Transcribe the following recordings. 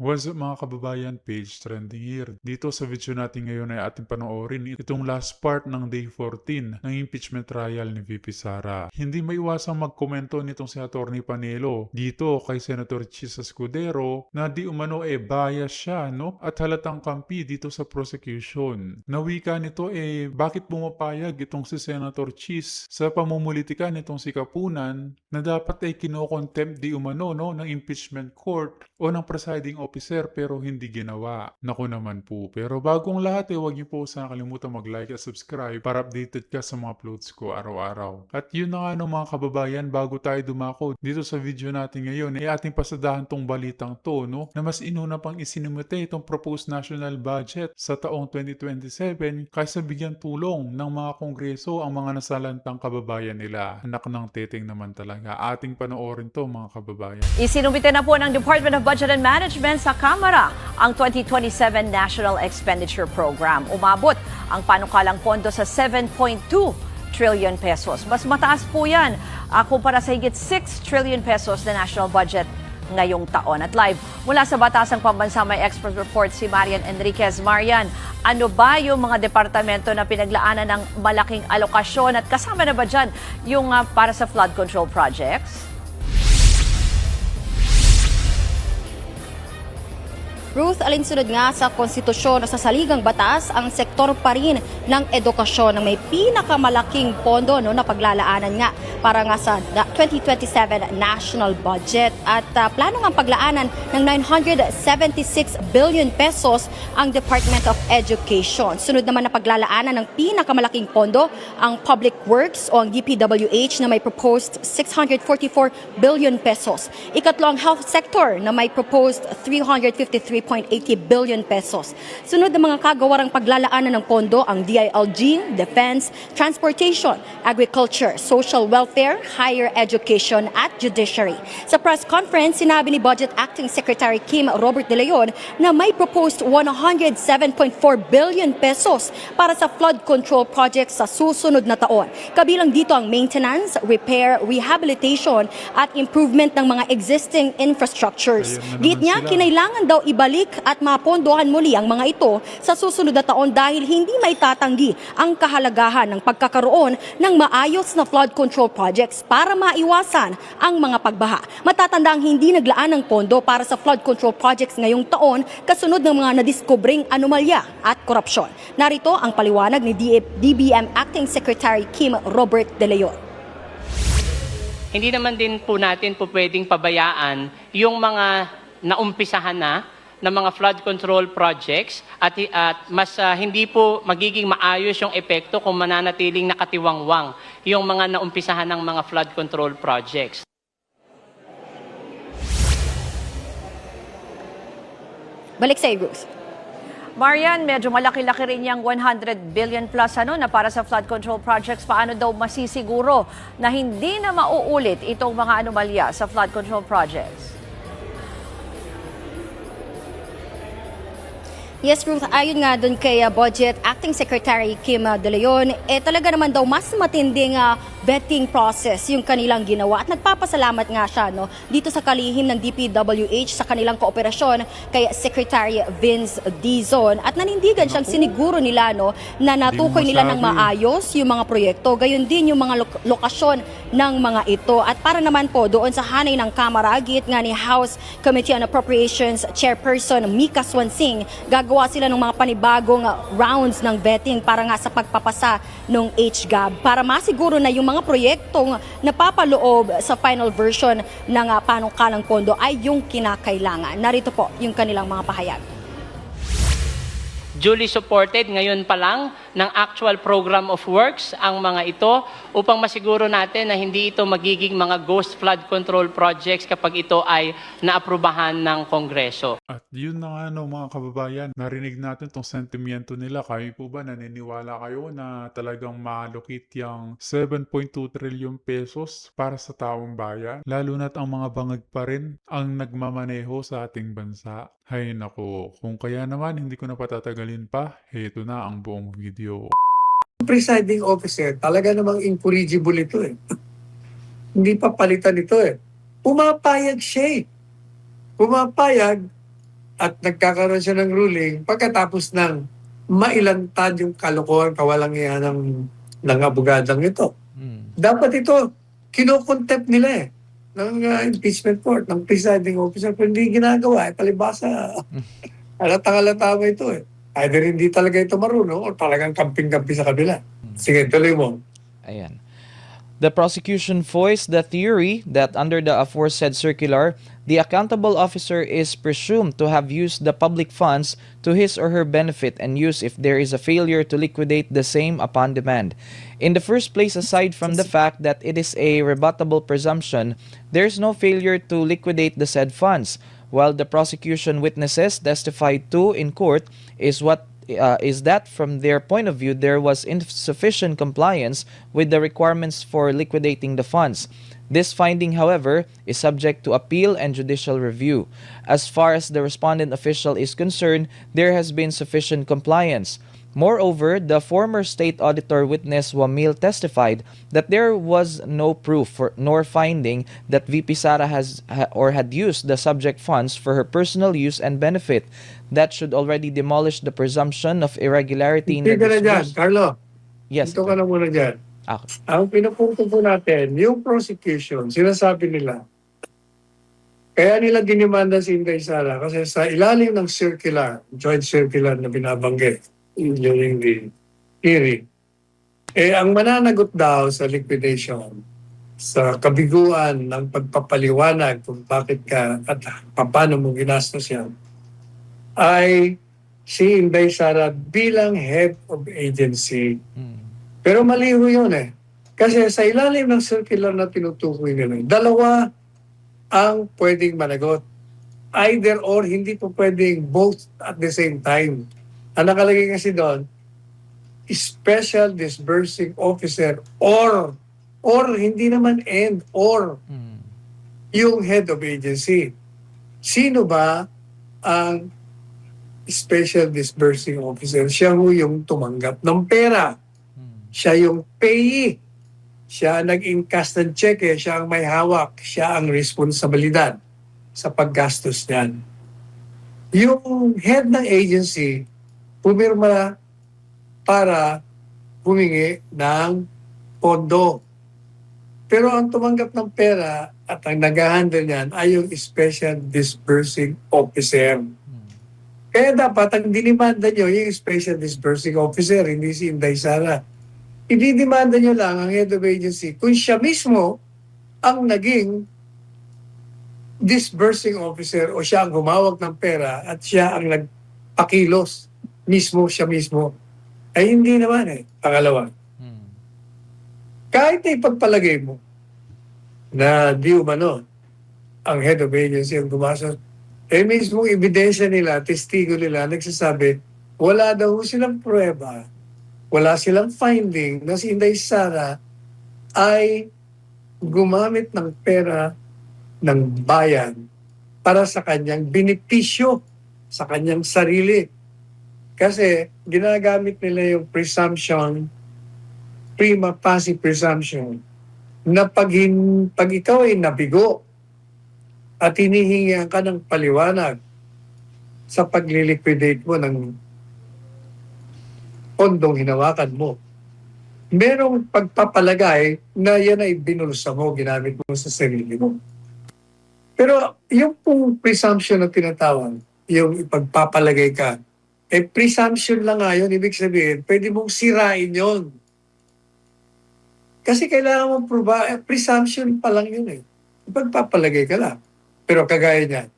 What's up mga kababayan, page trending here. Dito sa video natin ngayon ay ating panoorin itong last part ng day 14 ng impeachment trial ni VP Sara. Hindi maiwasang magkomento nitong si Atty. Panelo dito kay Senator Chiz na di umano bias siya, no? At halatang kampi dito sa prosecution. Nawika nito bakit pumapayag itong si Senator Chiz sa pamumulitika nitong si Capunan na dapat kino-contempt di umano, no, ng impeachment court o ng presiding officer pero hindi ginawa. Naku naman po. Pero bagong lahat huwag niyo po sana kalimutan mag-like at subscribe para updated ka sa mga uploads ko araw-araw. At yun na nga no, mga kababayan, bago tayo dumako dito sa video natin ngayon, ating pasadahan tong balitang to, no, na mas inuna pang isinumite itong proposed national budget sa taong 2027 kaysa bigyan tulong ng mga kongreso ang mga nasalantang kababayan nila. Anak ng teteng naman talaga. Ating panoorin to mga kababayan. Isinumite na po ng Department of Budget and Management sa Kamara ang 2027 National Expenditure Program. Umabot ang panukalang pondo sa 7.2 trillion pesos. Mas mataas po yan kumpara sa higit 6 trillion pesos na national budget ngayong taon. At live mula sa Batasang Pambansa may expert report si Marian Enriquez. Marian, ano ba yung mga departamento na pinaglaanan ng malaking alokasyon at kasama na ba dyan yung para sa flood control projects? Ruth, alinsunod nga sa konstitusyon o sa saligang batas, ang sektor pa rin ng edukasyon na may pinakamalaking pondo na paglalaanan nga para nga sa 2027 national budget. At plano nga paglaanan ng 976 billion pesos ang Department of Education. Sunod naman na paglalaanan ng pinakamalaking pondo ang Public Works o ang DPWH na may proposed 644 billion pesos. Ikatlo ang health sector na may proposed 353.80 billion pesos. Sunod na mga kagawarang paglalaanan ng pondo ang DILG, Defense, Transportation, Agriculture, Social Welfare, Higher Education at Judiciary. Sa press conference, sinabi ni Budget Acting Secretary Kim Robert De Leon na may proposed 107.4 billion pesos para sa flood control projects sa susunod na taon. Kabilang dito ang maintenance, repair, rehabilitation at improvement ng mga existing infrastructures. Git niya, kinailangan daw ibalik at mapondohan muli ang mga ito sa susunod na taon dahil hindi maitatanggi ang kahalagahan ng pagkakaroon ng maayos na flood control projects para maiwasan ang mga pagbaha. Matatandang hindi naglaan ng pondo para sa flood control projects ngayong taon kasunod ng mga nadiskubring anomalya at korupsyon. Narito ang paliwanag ni DBM Acting Secretary Kim Robert De Leon. Hindi naman din po natin po pwedeng pabayaan yung mga naumpisahan na mga flood control projects at mas hindi po magiging maayos yung epekto kung mananatiling nakatiwangwang yung mga naumpisahan ng mga flood control projects. Balik sa Ruth. Marian, medyo malaki-laki rin yung 100 billion plus na para sa flood control projects. Paano daw masisiguro na hindi na mauulit itong mga anomalya sa flood control projects? Yes, Ruth, ayon nga doon kay Budget Acting Secretary Kim De Leon, talaga naman daw mas matinding vetting process yung kanilang ginawa at nagpapasalamat nga siya dito sa kalihim ng DPWH sa kanilang kooperasyon kay Secretary Vince Dizon at nanindigan siyang siniguro nila na natukoy nila ng maayos yung mga proyekto, gayon din yung mga lokasyon ng mga ito. At para naman po doon sa hanay ng Kamara, git nga ni House Committee on Appropriations Chairperson Mika Swansing, gagawa sila ng mga panibagong rounds ng vetting para nga sa pagpapasa ng HGAB para masiguro na yung mga proyektong napapaloob sa final version ng panukalang pondo ay yung kinakailangan. Narito po yung kanilang mga pahayag. Duly supported ngayon pa lang ng actual program of works ang mga ito upang masiguro natin na hindi ito magiging mga ghost flood control projects kapag ito ay naaprubahan ng Kongreso. At yun na nga mga kababayan, narinig natin tong sentimiento nila. Kayo po ba naniniwala kayo na talagang maalokit yung 7.2 trillion pesos para sa taong bayan? Lalo na't ang mga bangag pa rin ang nagmamaneho sa ating bansa. Hay nako, kung kaya naman hindi ko na patatagalin pa, heto na ang buong video. Presiding officer, talaga namang incorrigible ito Hindi pa palitan ito Pumapayag siya Pumapayag at nagkakaroon siya ng ruling pagkatapos ng mailantad yung kalokohan, kawalang-iyan ng abogadang ito. Dapat ito, kinokontempt nila ng impeachment court, ng presiding officer, pero hindi ginagawa. Palibasa, halatang-halata mo ito Either hindi talaga ito marunong o talagang kamping-kampi sa kabila. Sige, tuloy mo. Ayan. The prosecution voiced the theory that under the aforesaid circular, the accountable officer is presumed to have used the public funds to his or her benefit and use if there is a failure to liquidate the same upon demand. In the first place, aside from the fact that it is a rebuttable presumption, there is no failure to liquidate the said funds, while the prosecution witnesses testified to in court is that from their point of view there was insufficient compliance with the requirements for liquidating the funds. This finding, however, is subject to appeal and judicial review. As far as the respondent official is concerned, there has been sufficient compliance. Moreover, the former state auditor witness Wamil testified that there was no proof nor finding that VP Sara had used the subject funds for her personal use and benefit. That should already demolish the presumption of irregularity in the Hindi ka na dyan, disbursement. Carlo. Yes. Ito ka na muna dyan. Okay. Ang pinupunto po natin, yung prosecution, sinasabi nila, kaya nila dinimanda si Inday Sara kasi sa ilalim ng circular, joint circular na binabanggit during the hearing, ang mananagot daw sa liquidation, sa kabiguan ng pagpapaliwanag kung bakit ka at paano mo ginastos yan, ay si Inday Sara bilang head of agency. Pero maliho yun Kasi sa ilalim ng circular na tinutukoy nila, dalawa ang pwedeng managot. Either or, hindi po pwedeng both at the same time. Ang nakalagay kasi doon, special disbursing officer or hindi naman and or yung head of agency. Sino ba ang special disbursing officer? Siya yung tumanggap ng pera. Siya yung payee. Siya nag-encash ng cheque. Siya ang may hawak. Siya ang responsibilidad sa paggastos niyan. Yung head ng agency, pumirma para humingi ng pondo. Pero ang tumanggap ng pera at ang nag-handle niyan ay yung special disbursing officer. Kaya dapat ang dinimanda nyo yung special disbursing officer, hindi si Inday Sara. Ididimanda nyo lang ang head of agency kung siya mismo ang naging disbursing officer o siya ang humawak ng pera at siya ang nagpakilos siya mismo. Ay hindi naman Pangalawa, kahit na ipagpalagay mo na di umano ang head of agency ang gumastos, mismo ebidensya nila, testigo nila, nagsasabi, wala daw silang pruweba, wala silang finding na si Inday Sara ay gumamit ng pera ng bayan para sa kanyang benepisyo, sa kanyang sarili. Kasi ginagamit nila yung presumption, prima facie presumption, na pag ikaw ay nabigo at hinihingihan ka ng paliwanag sa pagliliquidate mo ng pondong hinawakan mo, merong pagpapalagay na yan ay binulsa mo, ginamit mo sa sarili mo. Pero yung pong presumption na tinatawag, yung ipagpapalagay ka, presumption lang nga yun, ibig sabihin, pwede mong sirain yun. Kasi kailangan mong presumption pa lang yun Ipagpapalagay ka lang. Pero kagaya niyan,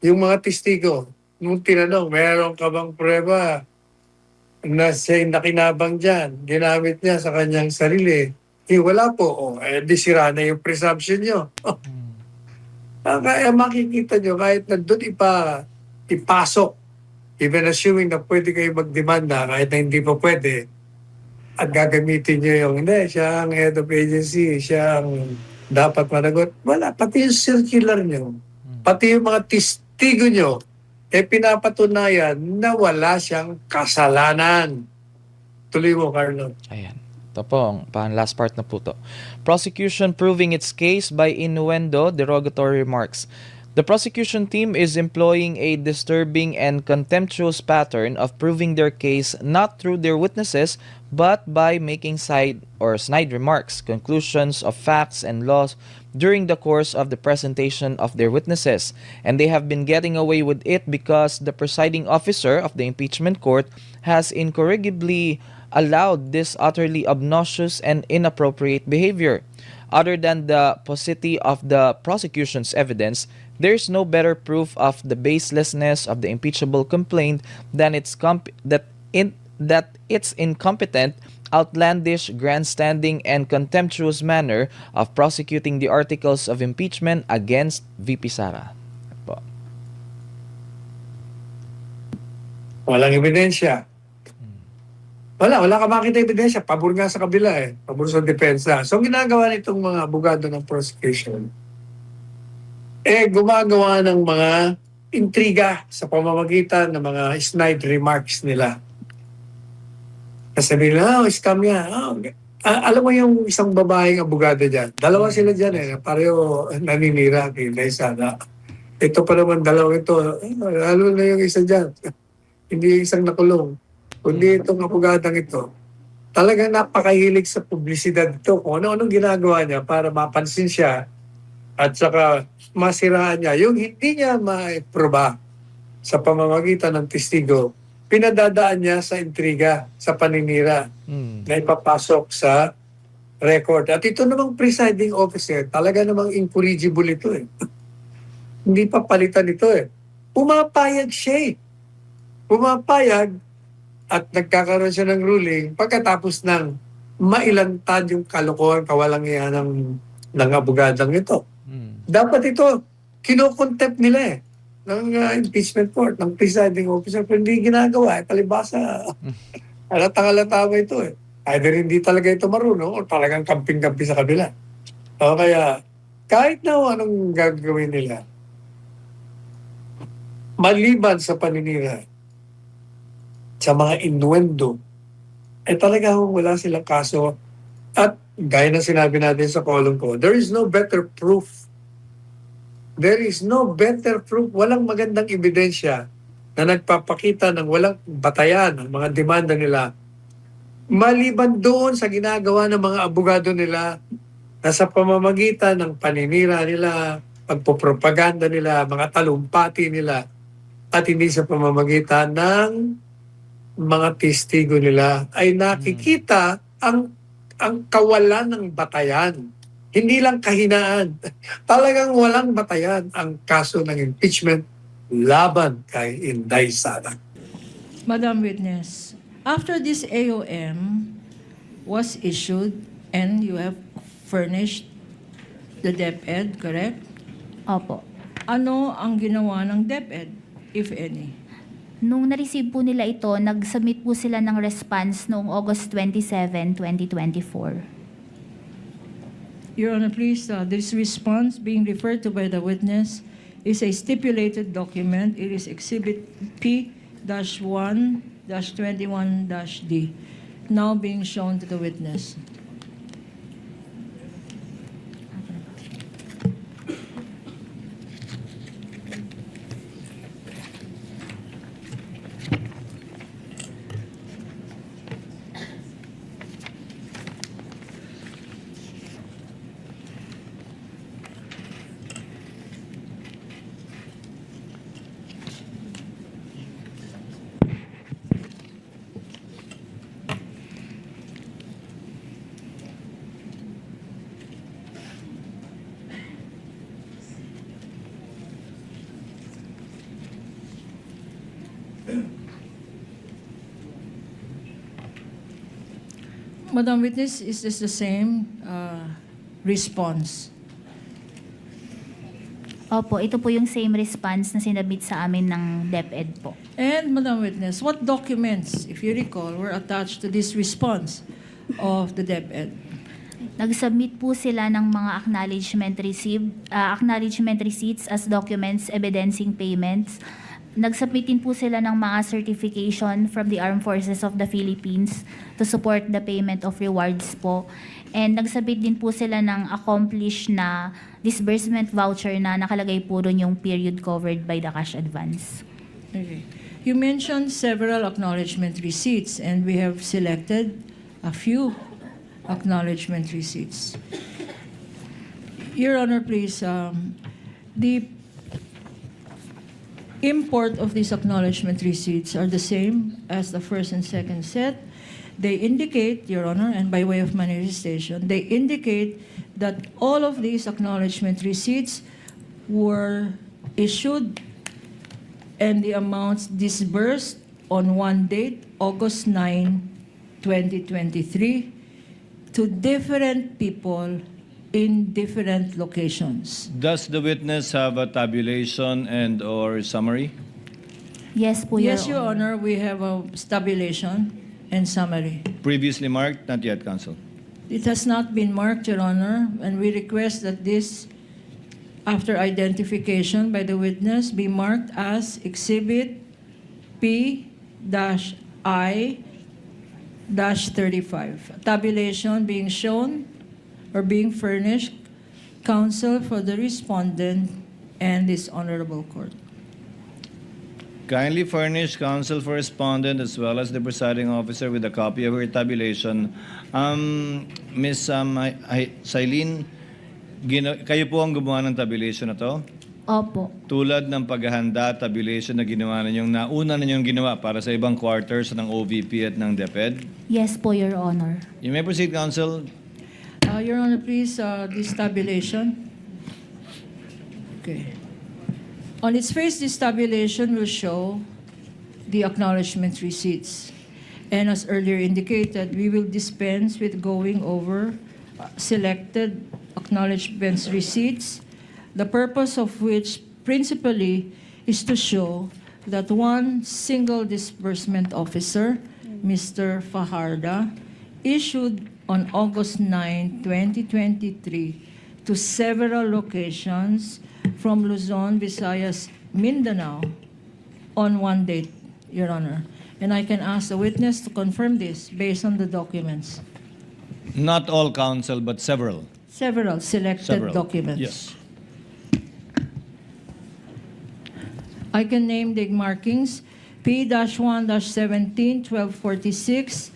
yung mga testigo, nung tinanong, meron ka bang prueba na siya nakinabang dyan, ginamit niya sa kanyang sarili? Wala po. Di sira na yung presumption nyo. Kaya makikita nyo, kahit na doon ipasok, even assuming na pwede kayo magdemanda, kahit na hindi pa pwede, at gagamitin nyo yung, hindi, siya ang head of agency, siya ang dapat managot. Wala, pati yung circular nyo, pati yung mga testigo nyo, pinapatunayan na wala siyang kasalanan. Tuloy mo, Carlo. Ayan. Ito po, last part na po to. Prosecution proving its case by innuendo derogatory remarks. The prosecution team is employing a disturbing and contemptuous pattern of proving their case not through their witnesses but by making snide remarks, conclusions of facts and laws during the course of the presentation of their witnesses. And they have been getting away with it because the presiding officer of the impeachment court has incorrigibly allowed this utterly obnoxious and inappropriate behavior. Other than the paucity of the prosecution's evidence, there is no better proof of the baselessness of the impeachable complaint than its incompetent, outlandish, grandstanding, and contemptuous manner of prosecuting the articles of impeachment against VP Sara. Po. Walang ebidensya. Wala ka makita ebidensya. Pabor nga sa kabila eh. Pabor sa depensa. So, ang ginagawa nitong mga abogado ng prosecution, gumagawa ng mga intriga sa pamamagitan ng mga snide remarks nila. Sabi nila, scam yan. Alam mo yung isang babaeng abogado dyan. Dalawa sila dyan eh. Pareho naninira kay Sara. Ito pa naman, dalawa ito. Lalo na yung isa dyan. Hindi yung isang nakulong. Kundi itong abogadang ito. Talagang napakahilig sa publisidad ito. Kung ano-anong ginagawa niya para mapansin siya at saka masiraan niya. Yung hindi niya maiproba sa pamamagitan ng testigo, pinadadaan niya sa intriga, sa paninira na ipapasok sa record. At ito namang presiding officer, talaga namang incorrigible ito eh. Hindi pa palitan ito eh. Pumapayag siya eh. Pumapayag at nagkakaroon siya ng ruling pagkatapos ng mailantad yung kalokohan, kawalangian ng abogadang ito. Dapat ito, kinokontempt nila eh. Ng impeachment court, ng presiding officer, pero hindi ginagawa. Palibasa, halatang-halata ba ito eh. Either hindi talaga ito marunong o talagang kamping-kampi sa kabila. O kaya, kahit na anong gagawin nila, maliban sa paninira, sa mga innuendo, talaga wala silang kaso. At gaya na sinabi natin sa column ko, there is no better proof. There is no better proof. Walang magandang ebidensya na nagpapakita ng walang batayan ang mga demanda nila. Maliban doon sa ginagawa ng mga abogado nila na sa pamamagitan ng paninira nila, pagpopropaganda nila, mga talumpati nila, at hindi sa pamamagitan ng mga testigo nila ay nakikita ang kawalan ng batayan. Hindi lang kahinaan. Talagang walang batayan ang kaso ng impeachment laban kay Inday Sara. Madam Witness, after this AOM was issued and you have furnished the DepEd, correct? Opo. Ano ang ginawa ng DepEd, if any? Nung na-receive po nila ito, nag-submit po sila ng response noong August 27, 2024. Your Honor, please, this response being referred to by the witness is a stipulated document. It is Exhibit P-1-21-D, now being shown to the witness. Madam Witness, is this the same response? Opo, ito po yung same response na sinabit sa amin ng DepEd po. And Madam Witness, what documents, if you recall, were attached to this response of the DepEd? Nag-submit po sila ng mga acknowledgement receipts as documents evidencing payments Nagsubmit din po sila ng mga certification from the Armed Forces of the Philippines to support the payment of rewards po. And nagsubmit din po sila ng accomplished na disbursement voucher na nakalagay po doon yung period covered by the cash advance. Okay. You mentioned several acknowledgement receipts, and we have selected a few acknowledgement receipts. Your Honor, please, the import of these acknowledgement receipts are the same as the first and second set. They indicate, Your Honor, and by way of manifestation, they indicate that all of these acknowledgement receipts were issued and the amounts disbursed on one date, August 9, 2023, to different people in different locations. Does the witness have a tabulation and or summary? Yes po, Yes, Your Honor, we have a tabulation and summary. Previously marked? Not yet, counsel. It has not been marked, Your Honor, and we request that this, after identification by the witness, be marked as Exhibit P-I-35. Tabulation being shown or being furnished, counsel for the respondent and this honorable court. Kindly furnish counsel for respondent as well as the presiding officer with a copy of her tabulation. Ms. Sailin, kayo po ang gumawa ng tabulation na to? Opo. Tulad ng paghahanda, tabulation na ginawa ninyong nauna ninyong ginawa para sa ibang quarters ng OVP at ng DepEd? Yes po, Your Honor. You may proceed, counsel. Your Honor, please, this tabulation. Okay. On its face, this tabulation will show the acknowledgement receipts. And as earlier indicated, we will dispense with going over selected acknowledgement receipts, the purpose of which principally is to show that one single disbursement officer, Mr. Fajarda, issued on August 9, 2023, to several locations from Luzon, Visayas, Mindanao on one date, Your Honor. And I can ask the witness to confirm this based on the documents. Not all, counsel, but several. Several selected documents. Yes. I can name the markings P-1-17, 1246,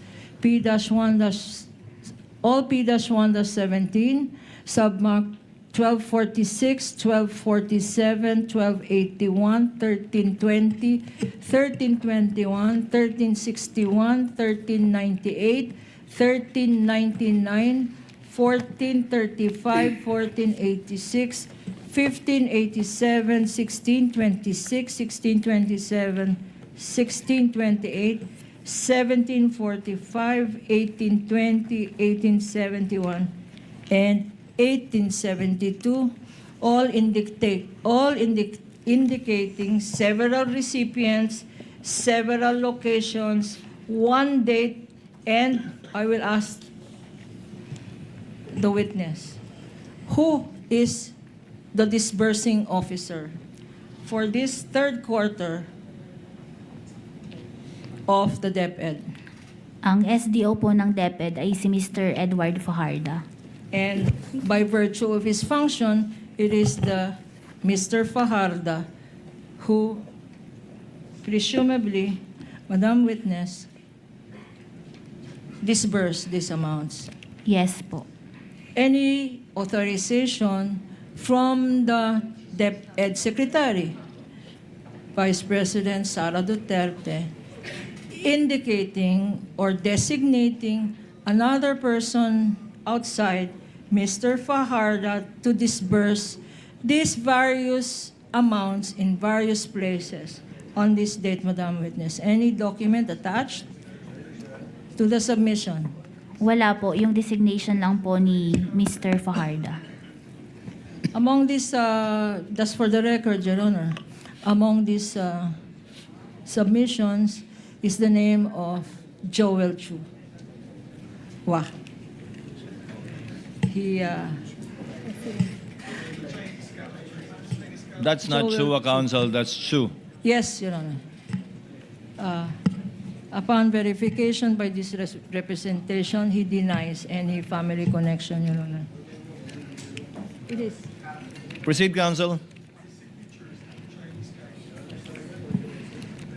all P-1-17, submark 1246, 1247, 1281, 1320, 1321, 1361, 1398, 1399, 1435, 1486, 1587, 1626, 1627, 1628, 1745, 1820, 1871, and 1872, all indicating several recipients, several locations, one date, and I will ask the witness, who is the disbursing officer for this third quarter of the DepEd? Ang SDO po ng DepEd ay si Mr. Edward Fajarda. And by virtue of his function, it is the Mr. Fajarda who presumably, Madam Witness, disbursed these amounts. Yes po. Any authorization from the DepEd Secretary, Vice President Sara Duterte, indicating or designating another person outside Mr. Fajarda to disburse these various amounts in various places on this date, Madam Witness. Any document attached to the submission? Wala po. Yung designation lang po ni Mr. Fajarda. Among these, just for the record, Your Honor, among these submissions is the name of Joel Chu. Wah. That's not Joel true, counsel. That's true. Yes, Your Honor. Upon verification by this representation, he denies any family connection, Your Honor. It is. Proceed, counsel.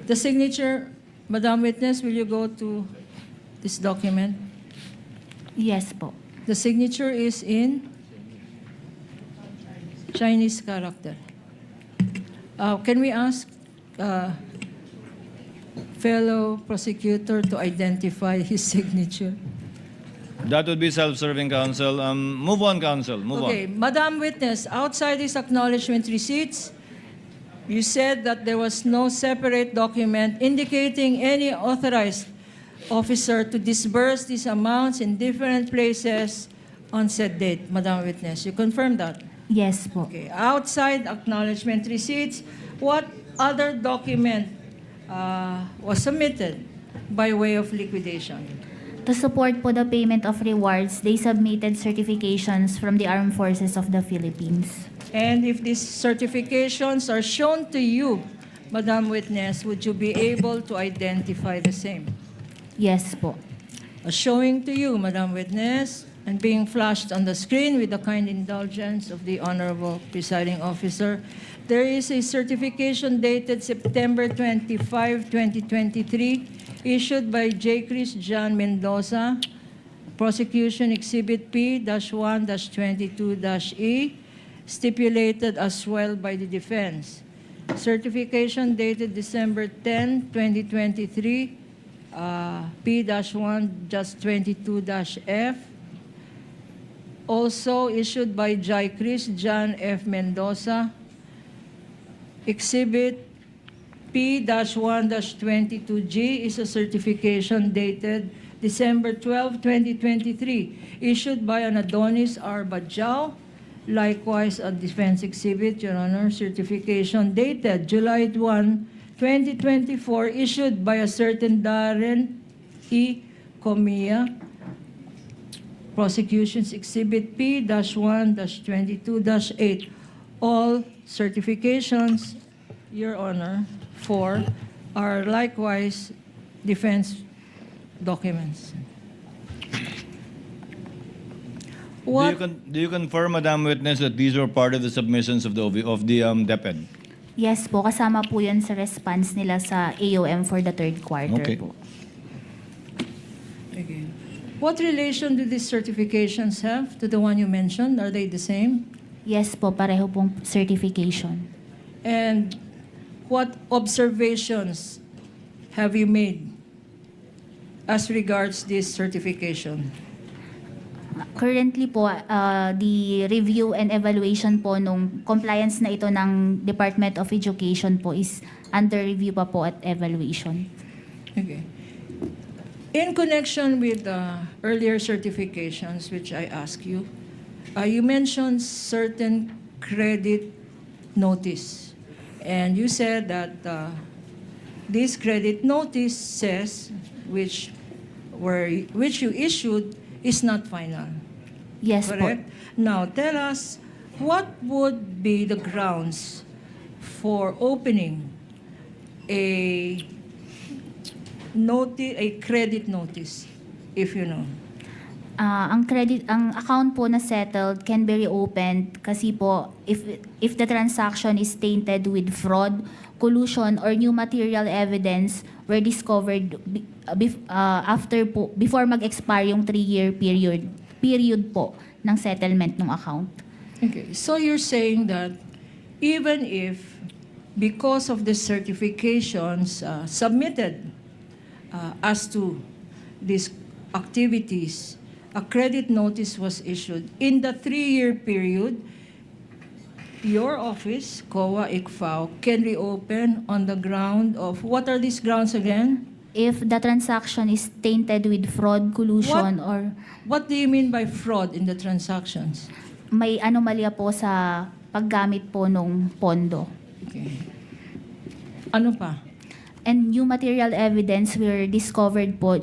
The signature, Madam Witness, will you go to this document? Yes po. The signature is in Chinese character. Can we ask fellow prosecutor to identify his signature? That would be self-serving, counsel. Move on, counsel. Move Okay, Madam Witness, outside these acknowledgement receipts, you said that there was no separate document indicating any authorized officer to disburse these amounts in different places on said date, Madam Witness. You confirm that? Yes po. Okay. Outside acknowledgement receipts, what other document was submitted by way of liquidation? To support po the payment of rewards, they submitted certifications from the Armed Forces of the Philippines. And if these certifications are shown to you, Madam Witness, would you be able to identify the same? Yes po. Showing to you, Madam Witness, and being flashed on the screen with the kind indulgence of the Honorable Presiding Officer, there is a certification dated September 25, 2023, issued by J. Chris John Mendoza, Prosecution Exhibit P-1-22-E, stipulated as well by the defense. Certification dated December 10, 2023, P-1-22-F, also issued by J. Chris John F. Mendoza, Exhibit P-1-22G is a certification dated December 12, 2023, issued by an Adonis R. Bajao, likewise a defense exhibit, Your Honor, certification dated July 1, 2024, issued by a certain Darren E. Comia, Prosecution's Exhibit P-1-22-8. All certifications, Your Honor, are likewise defense documents. What? Do you confirm, Madam Witness, that these were part of the submissions of the DepEd? Yes po, kasama po yan sa response nila sa AOM for the third quarter Okay. po. Okay. What relation do these certifications have to the one you mentioned? Are they the same? Yes po, pareho pong certification. And what observations have you made as regards this certification? Currently po, the review and evaluation po nung compliance na ito ng Department of Education po is under review pa po at evaluation. Okay. In connection with earlier certifications, which I asked you, you mentioned certain credit notice. And you said that this credit notice says, which you issued, is not final. Yes Correct? po. Now, tell us, what would be the grounds for opening a credit notice, if you know? Ang account po na settled can be reopened kasi po if the transaction is tainted with fraud, collusion, or new material evidence were discovered before mag-expire yung 3-year period po ng settlement ng account. Okay, so you're saying that even if, because of the certifications submitted as to these activities, a credit notice was issued in the 3-year period, your office, COA ICFAO, can reopen on the ground of, what are these grounds again? If the transaction is tainted with fraud, collusion, or What do you mean by fraud in the transactions? may anomalya po sa paggamit po nung pondo. Okay. Ano pa? And new material evidence were discovered po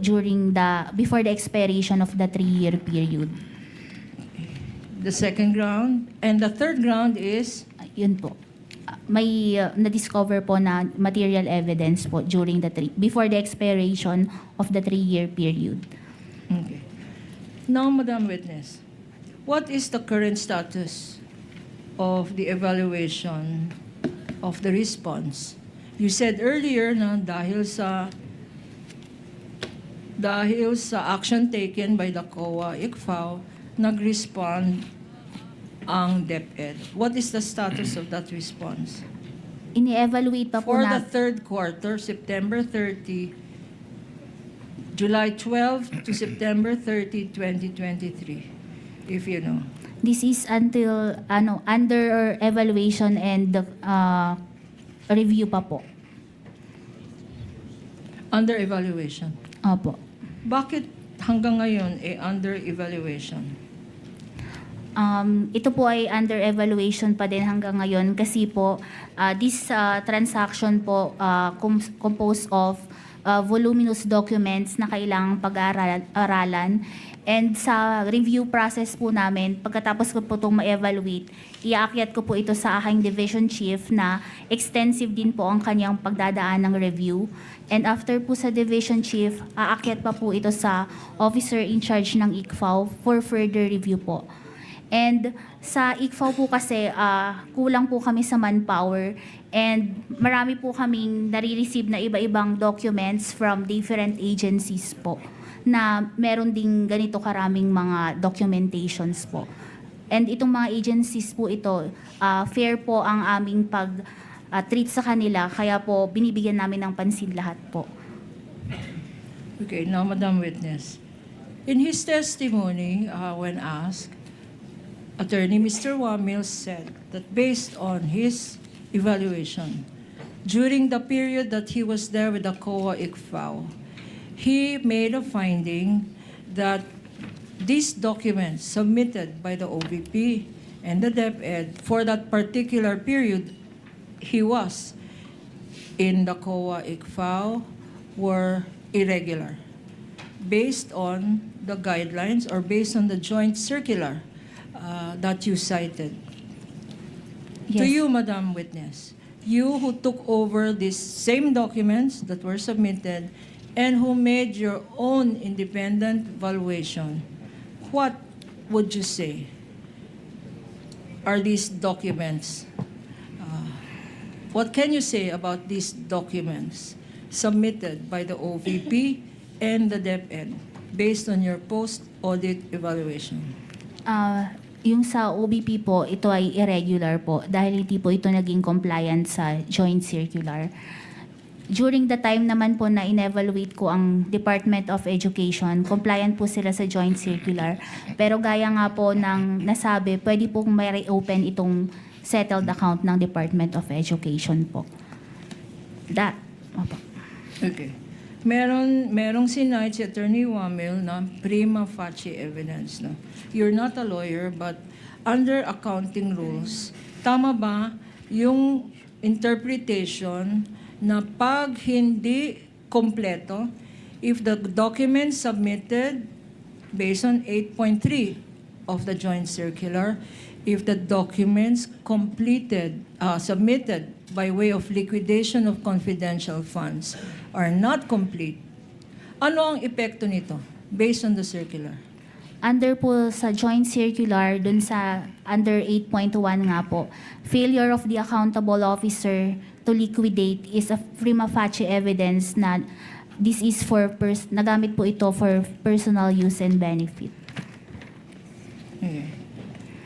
before the expiration of the 3-year period. The second ground. And the third ground is? Yun po. may na-discover po na material evidence po during before the expiration of the 3-year period. Okay. Now, Madam Witness, what is the current status of the evaluation of the response? You said earlier na dahil sa action taken by the COA ICFAO, nag-respond ang DepEd. What is the status of that response? Ini-evaluate pa po For the na third quarter, September 30, July 12 to September 30, 2023, if you know. this is until under evaluation and review pa po. Under evaluation. Opo. Bakit hanggang ngayon under evaluation? Ito po ay under evaluation pa din hanggang ngayon kasi po this transaction po composed of voluminous documents na kailangang pag-aralan. And sa review process po namin, pagkatapos ko po itong ma-evaluate, iaakyat ko po ito sa aking division chief na extensive din po ang kanyang pagdadaan ng review. And after po sa division chief, aakyat pa po ito sa officer in charge ng ICFAO for further review po. And sa ICFAO po kasi, kulang po kami sa manpower and marami po kaming nare-receive na iba-ibang documents from different agencies po na meron ding ganito karaming mga documentations po. And itong mga agencies po ito, fair po ang aming pag-treat sa kanila, kaya po binibigyan namin ng pansin lahat po. Okay, now Madam Witness. In his testimony, when asked, Attorney Mr. Wamil said that based on his evaluation, during the period that he was there with the COA ICFAO, he made a finding that these documents submitted by the OVP and the DepEd for that particular period he was in the COA ICFAO were irregular based on the guidelines or based on the joint circular that you cited. Yes. To you, Madam Witness, you who took over these same documents that were submitted and who made your own independent valuation, what would you say are these documents? What can you say about these documents submitted by the OVP and the DepEd based on your post-audit evaluation? Yung sa OBP po, ito ay irregular po dahil hindi po ito naging compliant sa joint circular. During the time naman po na in-evaluate ko ang Department of Education, compliant po sila sa joint circular. Pero gaya nga po ng nasabi, pwede pong may reopen itong settled account ng Department of Education po. Opo. Okay. Merong sinite si Attorney Wamil na prima facie evidence. No? You're not a lawyer, but under accounting rules, tama ba yung interpretation na pag hindi kompleto, if the documents submitted based on 8.3 of the joint circular, if the documents submitted by way of liquidation of confidential funds are not complete, ano ang epekto nito based on the circular? Under po sa joint circular, dun sa under 8.1 nga po, failure of the accountable officer to liquidate is a prima facie evidence na this is for nagamit po ito for personal use and benefit. Okay.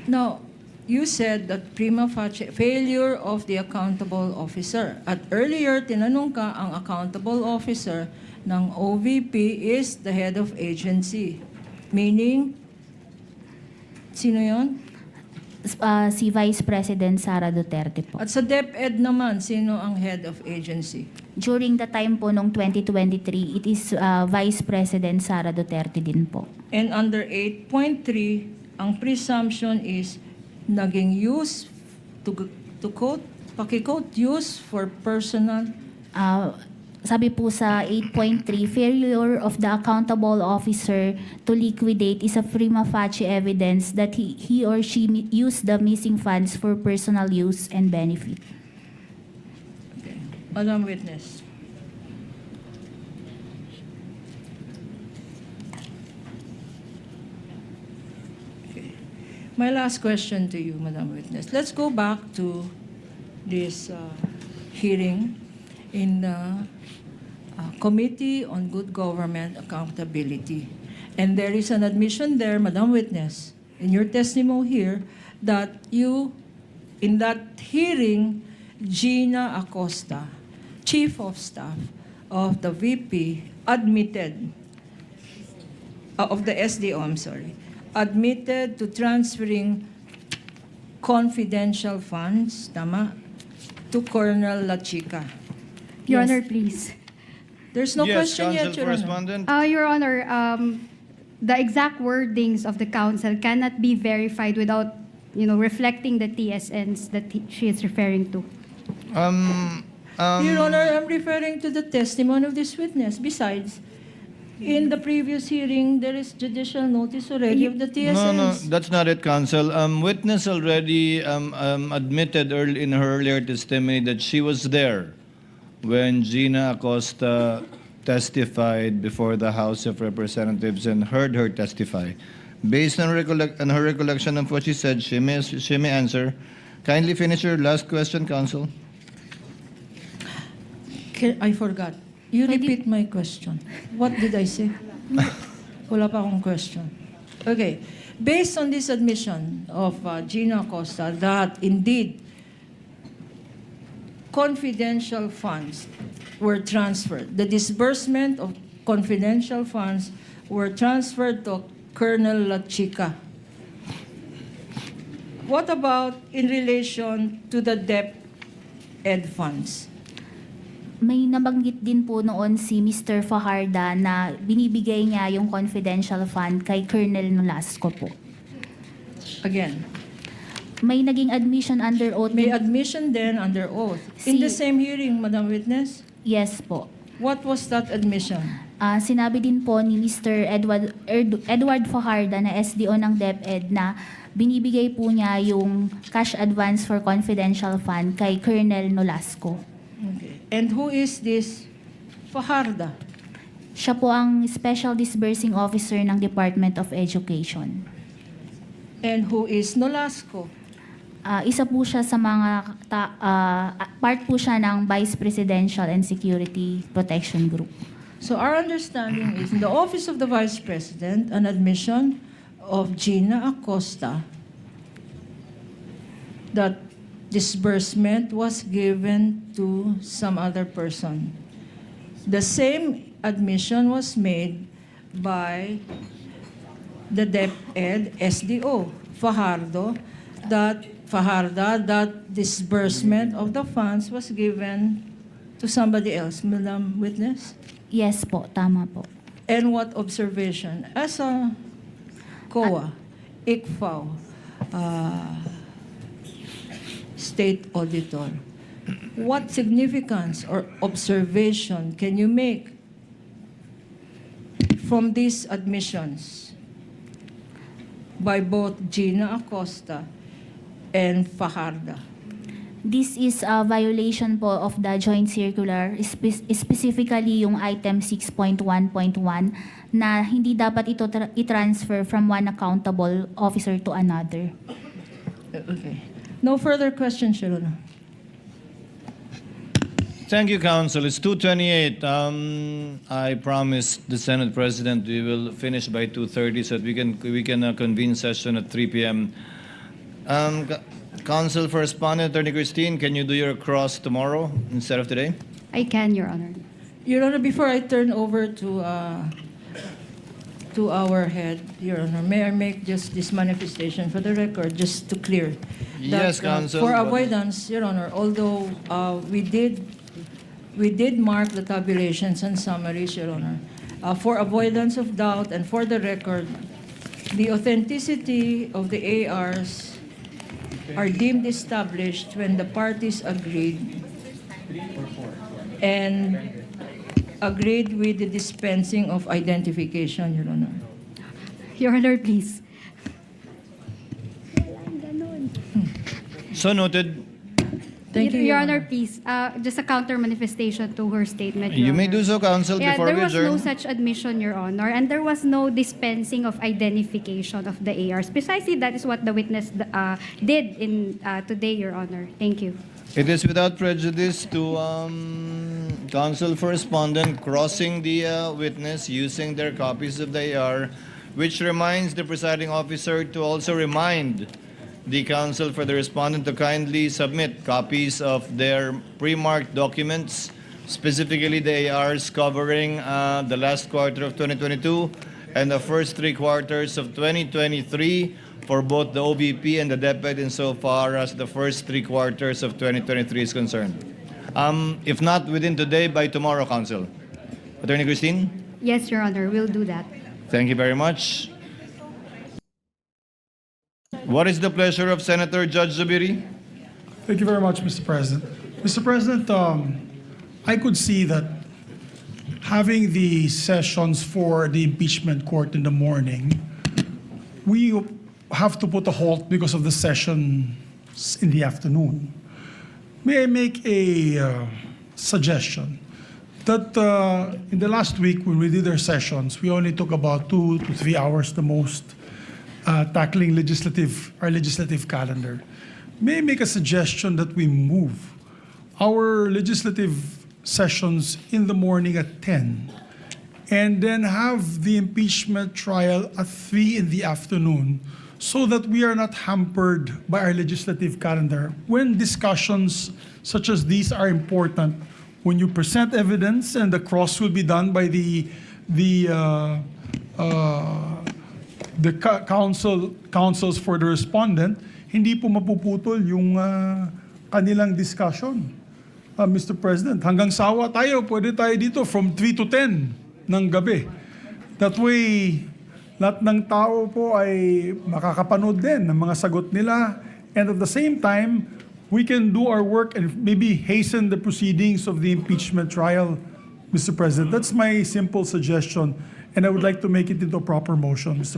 Now, you said that prima facie failure of the accountable officer. At earlier, tinanong ka, ang accountable officer ng OVP is the head of agency. Meaning, sino yon? Si Vice President Sara Duterte po. At sa DepEd naman, sino ang head of agency? During the time po nung 2023, it is Vice President Sara Duterte din po. And under 8.3, ang presumption is naging use, to quote, paki-quote, use for personal. Sabi po sa 8.3, failure of the accountable officer to liquidate is a prima facie evidence that he or she used the missing funds for personal use and benefit. Madam Witness. Okay. My last question to you, Madam Witness. Let's go back to this hearing in the Committee on Good Government Accountability. And there is an admission there, Madam Witness, in your testimony here, that you, in that hearing, Gina Acosta, Chief of Staff of the VP, admitted, of the SDO, I'm sorry, admitted to transferring confidential funds, tama, to Colonel La Chica. Your Yes. Honor, please. There's no Yes, question yet, Counsel Your Honor. Correspondent. Your Honor, the exact wordings of the counsel cannot be verified without, reflecting the TSNs that she is referring to. Your Honor, I'm referring to the testimony of this witness. Besides, in the previous hearing, there is judicial notice already of the TSNs. No, that's not it, Counsel. Witness already admitted in her earlier testimony that she was there when Gina Acosta testified before the House of Representatives and heard her testify. Based on her recollection of what she said, she may answer. Kindly finish your last question, Counsel. I forgot. You repeat my question. What did I say? Wala pa akong question. Okay. Based on this admission of Gina Acosta that indeed confidential funds were transferred, the disbursement of confidential funds were transferred to Colonel La Chica. What about in relation to the DepEd funds? May nabanggit din po noon si Mr. Fajarda na binibigay niya yung confidential fund kay Colonel Nolasco po. Again, May naging admission under oath. may din- admission then under oath. In the same hearing, Madam Witness, Yes po. what was that admission? Sinabi din po ni Mr. Edward Fajarda na SDO ng DepEd na binibigay po niya yung cash advance for confidential fund kay Colonel Nolasco. Okay. And who is this Fajarda? Siya po ang Special Disbursing Officer ng Department of Education. And who is Nolasco? Isa po siya sa mga part po siya ng Vice Presidential and Security Protection Group. So our understanding is in the Office of the Vice President, an admission of Gina Acosta that disbursement was given to some other person. The same admission was made by the DepEd SDO, Fajarda, that disbursement of the funds was given to somebody else. Madam Witness? Yes po, tama po. And what observation? As a COA, ICFAO, State Auditor, what significance or observation can you make from these admissions by both Gina Acosta and Fajarda? This is a violation po of the joint circular, specifically yung item 6.1.1 na hindi dapat ito i-transfer from one accountable officer to another. Okay. No further questions, Your Honor. Thank you, Counsel. It's 2:28. I promised the Senate President we will finish by 2:30 so that we can convene session at 3 p.m. Counsel for Respondent, Attorney Christine, can you do your cross tomorrow instead of today? I can, Your Honor. Your Honor, before I turn over to our head, Your Honor, may I make just this manifestation for the record, just to clear? Yes, Counsel. For avoidance, Your Honor, although we did mark the tabulations and summaries, Your Honor, for avoidance of doubt and for the record, the authenticity of the ARs are deemed established when the parties agreed with the dispensing of identification, Your Honor. Your Honor, please. So noted. Thank Thank you, Your Your Honor, Honor. please, just a counter manifestation to her statement. You Your may Honor. do so, counsel, Yeah, before there we was adjourn. no such admission, Your Honor, and there was no dispensing of identification of the ARs. Precisely, that is what the witness did in today, Your Honor. Thank you. It is without prejudice to counsel for respondent crossing the witness using their copies of the AR, which reminds the presiding officer to also remind the counsel for the respondent to kindly submit copies of their pre-marked documents, specifically the ARs covering the last quarter of 2022 and the first 3 quarters of 2023 for both the OVP and the Dapat insofar as the first 3 quarters of 2023 is concerned. If not within today, by tomorrow, counsel. Attorney Christine? Yes, Your Honor, we'll do that. Thank you very much. What is the pleasure of Senator Judge Zubiri? Thank you very much, Mr. President. Mr. President, I could see that having the sessions for the impeachment court in the morning, we have to put a halt because of the session in the afternoon. May I make a suggestion that in the last week when we did our sessions, we only took about 2 to 3 hours the most tackling our legislative calendar. May I make a suggestion that we move our legislative sessions in the morning at 10 and then have the impeachment trial at 3 in the afternoon so that we are not hampered by our legislative calendar when discussions such as these are important, when you present evidence and the cross will be done by the counsels for the respondent, hindi po mapuputol yung kanilang discussion. Mr. President, hanggang sawa tayo, pwede tayo dito from 3 to 10 ng gabi. That way, lahat ng tao po ay makakapanood din ng mga sagot nila. And at the same time, we can do our work and maybe hasten the proceedings of the impeachment trial, Mr. President. That's my simple suggestion. And I would like to make it into a proper motion, Mr.